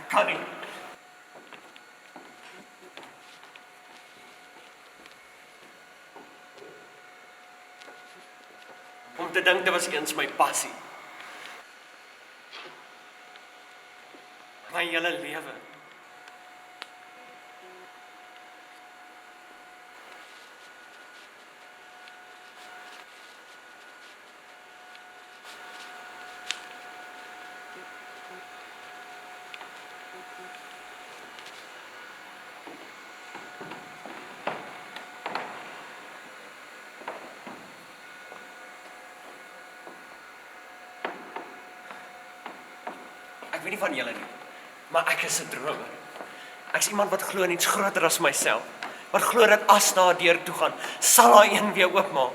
Kan nie. Om te dink dit was eens my passie. My hele lewe. Ek weet nie van julle nie, maar ek is 'n dromer. Ek is iemand wat glo in iets groter as myself. Wat glo dat as daar 'n deur toe gaan, sal daar een weer oopmaak.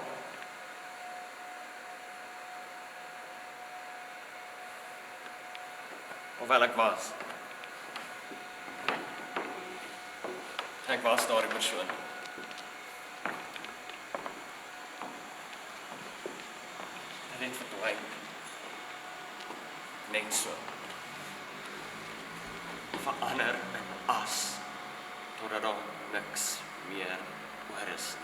Hoewel ek was. Ek was daardie persoon. Dit het verdwyn. Net so. Verander in as, totdat daar niks meer oor is nie.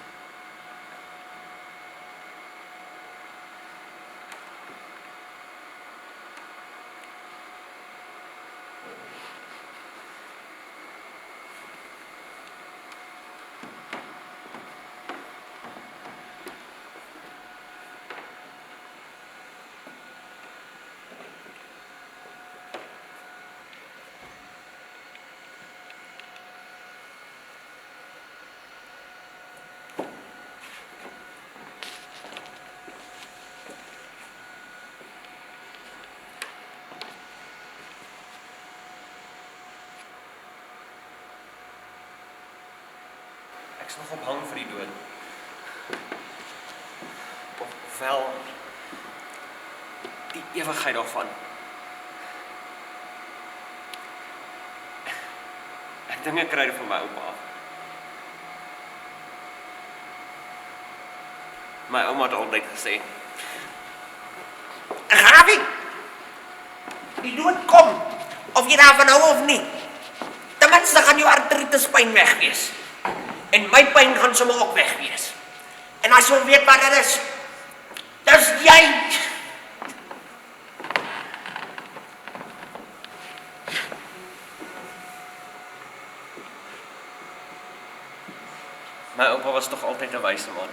Ek is nog op hang vir die dood. Ofwel die ewigheid daarvan. Ek dink ek kry dit van my oupa af. My ouma het altyd gesê, Ravi, die dood kom, of jy daarvan hou of nie. Ten minste gaan jou artritis-pyn weg wees. En my pyn gaan sommer ook weg wees. En as jy weet wat dit is, dis jy. My oupa was tog altyd 'n wyse man.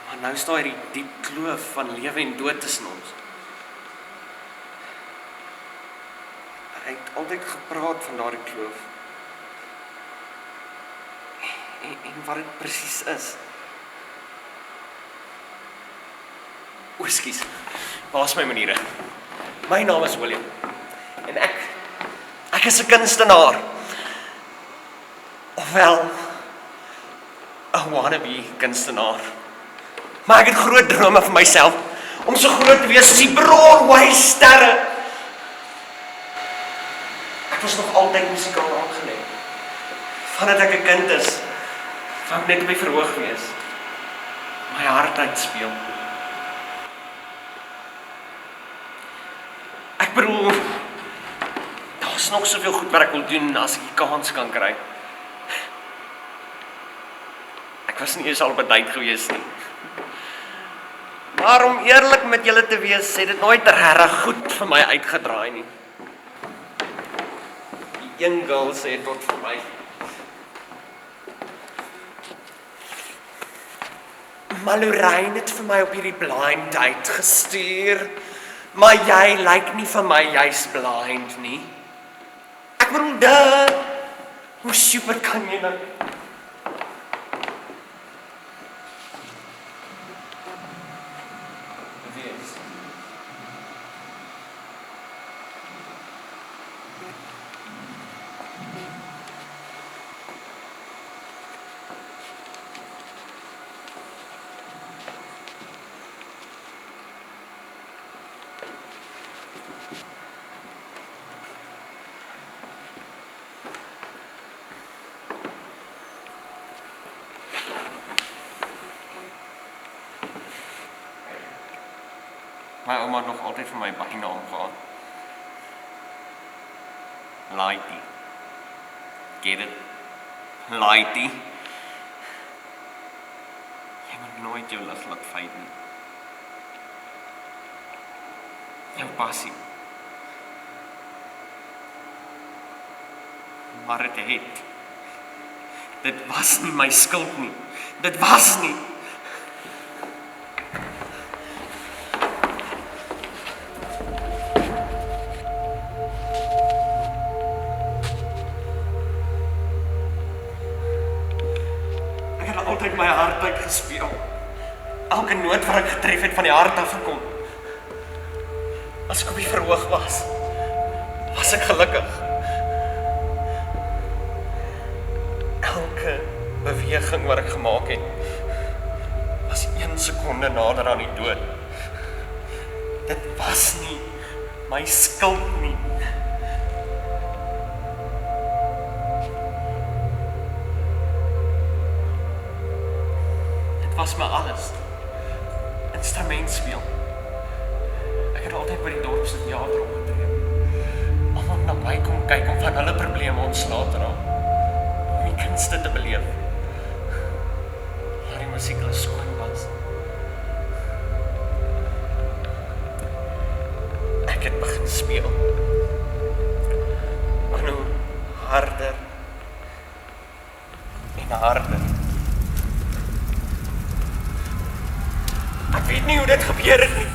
Maar nou staan hierdie diep kloof van lewe en dood tussen ons. Hy het altyd gepraat van daardie kloof. En wat dit presies is. O, skus. Waar is my maniere? My naam is William. En ek is 'n kunstenaar. Ofwel 'n wannabe kunstenaar. Maar ek het groot drome vir myself om so groot te wees soos die Broadway sterre. Ek was nog altyd musikaal aangelê. Vandat ek 'n kind is, wou ek net op die verhoog wees. My hart uitspeel. Ek bedoel, daar's nog soveel goed wat ek wil doen as ek die kans kan kry. Ek was nie eers al op 'n date gewees nie. Maar om eerlik met julle te wees, het dit nooit regtig goed vir my uitgedraai nie. Die een girl sê tot vir my, maar Lorraine het vir my op hierdie blind date gestuur, maar jy lyk nie vir my jy's blind nie. Ek bedoel, hoe super kan jy nou? My ouma het nog altyd vir my bynaam gehad. Laaitie. Get it? Laaitie. Jy moet nooit jou lus laat feit nie. Jou passie. Maar dit was nie my skuld nie. Dit was nie. Ek het altyd my hart uitgespeel. Elke noot wat ek getref het van die hart af gekom. As ek op die verhoog was ek gelukkig. Elke beweging wat ek gemaak het, was 1 sekonde nader aan die dood. Dit was nie my skuld nie. Dit was my alles. Instrument speel. Ek het altyd by die dorpse teater opgetree. Almal na my kom kyk om van hulle probleme ontslae te raak. Om die kunste te beleef. Maar die musiek hulle skoon was. Ek het begin speel. Maar nou harder en harder. Ek weet nie hoe dit gebeur het nie.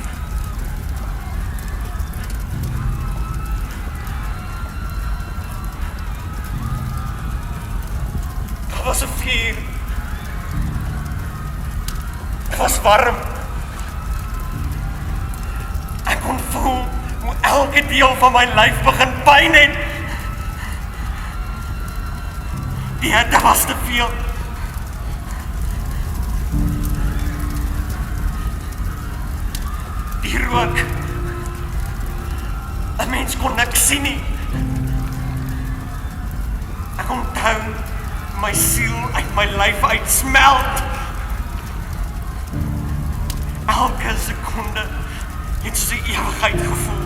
Daar was 'n vuur. Dit was warm. Ek kon voel hoe elke deel van my lyf begin pyn het. Die hitte was te veel. Die rook. 'n Mens kon niks sien nie. Ek onthou my siel uit my lyf uitsmelt. Elke sekonde het soos 'n ewigheid gevoel.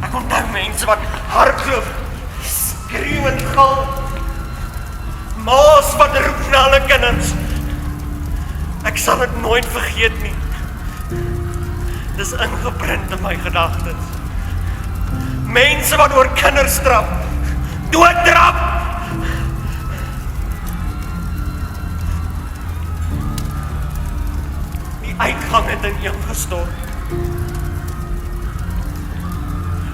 Ek onthou mense wat hardloop, skreeu en gil. Ma's wat roep na hulle kinders. Ek sal dit nooit vergeet nie. Dis ingeprint in my gedagtes. Mense wat oor kinders trap, doodtrap. Die uitgang het ineengestort.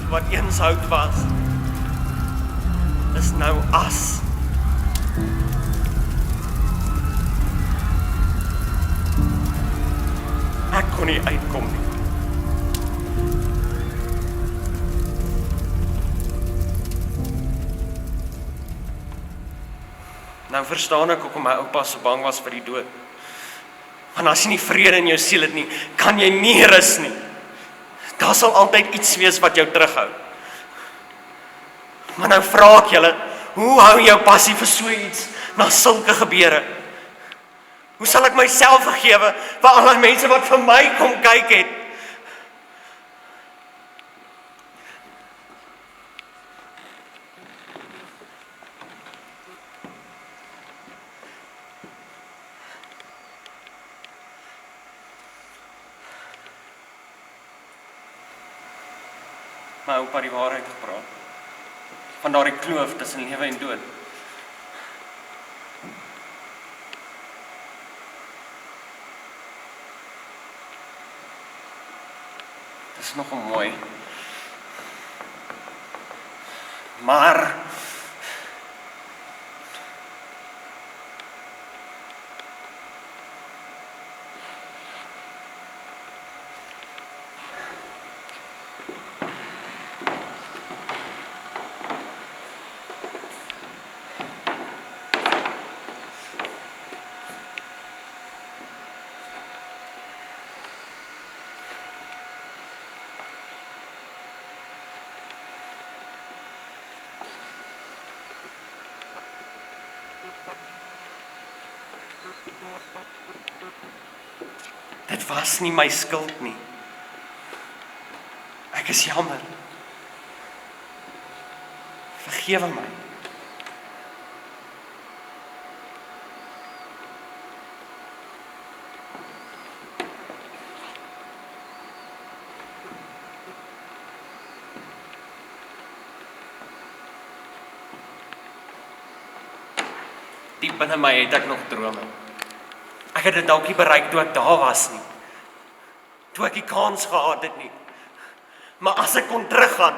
Wat eens hout was, is nou as. Ek kon nie uitkom nie. Nou verstaan ek hoekom my oupa so bang was vir die dood. Want as jy nie vrede in jou siel het nie, kan jy nie rus nie. Daar sal altyd iets wees wat jou terughou. Maar nou vra ek julle, hoe hou jou passie vir so iets na sulke gebeure? Hoe sal ek myself vergewe vir al die mense wat vir my kom kyk het? My oupa die waarheid gepraat. Van daardie kloof tussen lewe en dood. Dit is nogal mooi. Maar Dit was nie my skuld nie. Ek is jammer. Vergewe my. Diep binne my het ek nog drome. Ek het dit dalk nie bereik toe ek daar was nie. Toe ek die kans gehad het nie. Maar as ek kon teruggaan,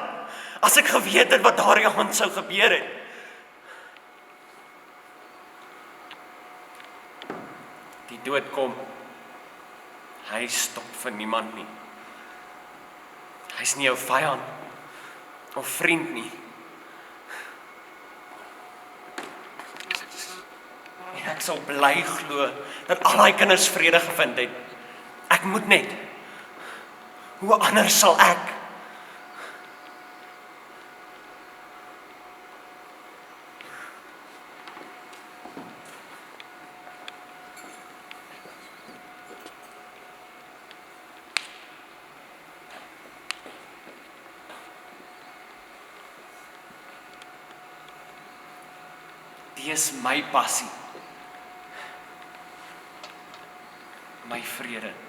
as ek geweet het wat daardie aand sou gebeur het. Die dood kom. Hy stop vir niemand nie. Hy's nie jou vyand of vriend nie. En ek sal bly glo dat al die kinders vrede gevind het. Ek moet net. Hoe anders sal ek? Die is my passie. My vrede.